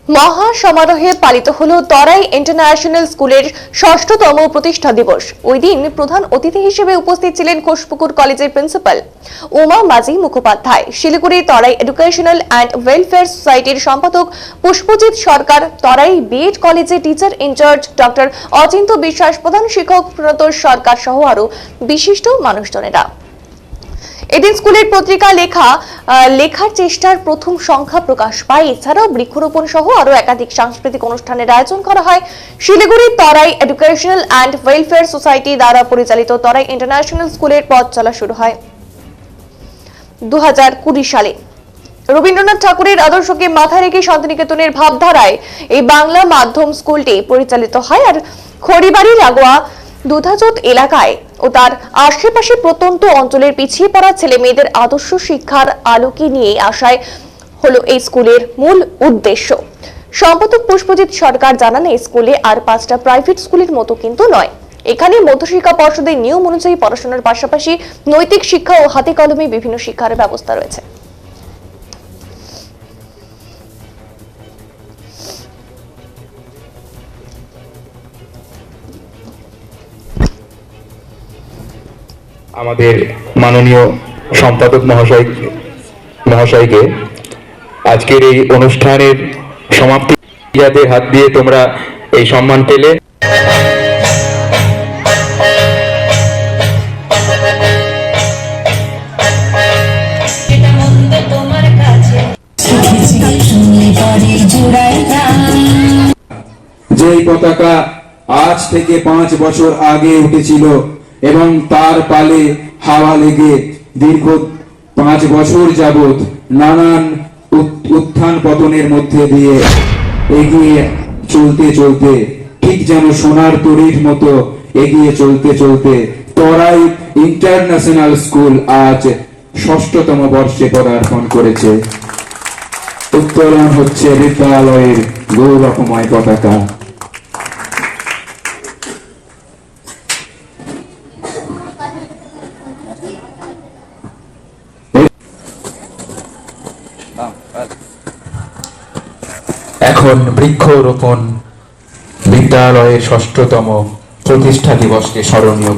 মহা সমারোহে পালিত হলো তরাই ইন্টারন্যাশনাল স্কুলের ৬ষ্ঠতম প্রতিষ্ঠা দিবস। ওই দিন প্রধান অতিথি হিসেবে উপস্থিত ছিলেন ঘোষপুকুর কলেজের principal Uma Majhi Mukhopadhyay, Siliguri Terai educational and welfare সোসাইটির সম্পাদক পুষ্পজিৎ সরকার, তরাই বিএড কলেজের টিচার ইনচার্জ ডক্টর অচিন্ত বিশ্বাস, প্রধান শিক্ষক প্রণত সরকার সহ আরো বিশিষ্ট মানুষজনেরা। এদিন স্কুলের পত্রিকা লেখার চেষ্টার প্রথম সংখ্যা প্রকাশ পায়। এছাড়াও বৃক্ষরোপণ সহ আরো একাধিক সাংস্কৃতিক অনুষ্ঠানের আয়োজন করা হয়। শিলিগুড়ির তরাই এডুকেশনাল অ্যান্ড ওয়েলফেয়ার সোসাইটি দ্বারা পরিচালিত তরাই ইন্টারন্যাশনাল স্কুলের পথ চলা শুরু হয় 2020 সালে। রবীন্দ্রনাথ ঠাকুরের আদর্শকে মাথায় রেখে শান্তিনিকেতনের ভাবধারায় এই বাংলা মাধ্যম স্কুলটি পরিচালিত হয়। আর খড়িবাড়ি লাগোয়া দুধাজত এলাকায় ও তার আশেপাশে প্রত্যন্ত অঞ্চলের পিছিয়ে পড়া ছেলে মেয়েদের আদর্শ শিক্ষার আলোকে নিয়ে আসায় হলো এই স্কুলের মূল উদ্দেশ্য। সম্পাদক পুষ্পজিৎ সরকার জানান, এই স্কুলে আর 5টা প্রাইভেট স্কুলের মতো কিন্তু নয়। এখানে মধ্যশিক্ষা পর্ষদের নিয়ম অনুযায়ী পড়াশোনার পাশাপাশি নৈতিক শিক্ষা ও হাতে কলমে বিভিন্ন শিক্ষার ব্যবস্থা রয়েছে। আমাদের মাননীয় সম্পাদক মহাশয়কে আজকের এই অনুষ্ঠানের সমাপ্তি হাত দিয়ে তোমরা এই সম্মান পেলে। যেই পতাকা আজ থেকে 5 বছর আগে উঠেছিল এবং তার পালে হাওয়া লেগে দীর্ঘ 5 বছর যাবত নানান উত্থান পতনের মধ্যে দিয়ে এগিয়ে চলতে চলতে ঠিক যেন সোনার তরীর মতো এগিয়ে চলতে চলতে তরাই ইন্টারন্যাশনাল স্কুল আজ 6ষ্ঠতম বর্ষে পদার্পণ করেছে। উত্তোলন হচ্ছে বিদ্যালয়ের গৌরবময় পতাকা। এখন বৃক্ষরোপণ বিদ্যালয়ের 6ষ্ঠতম প্রতিষ্ঠা দিবসকে স্মরণীয়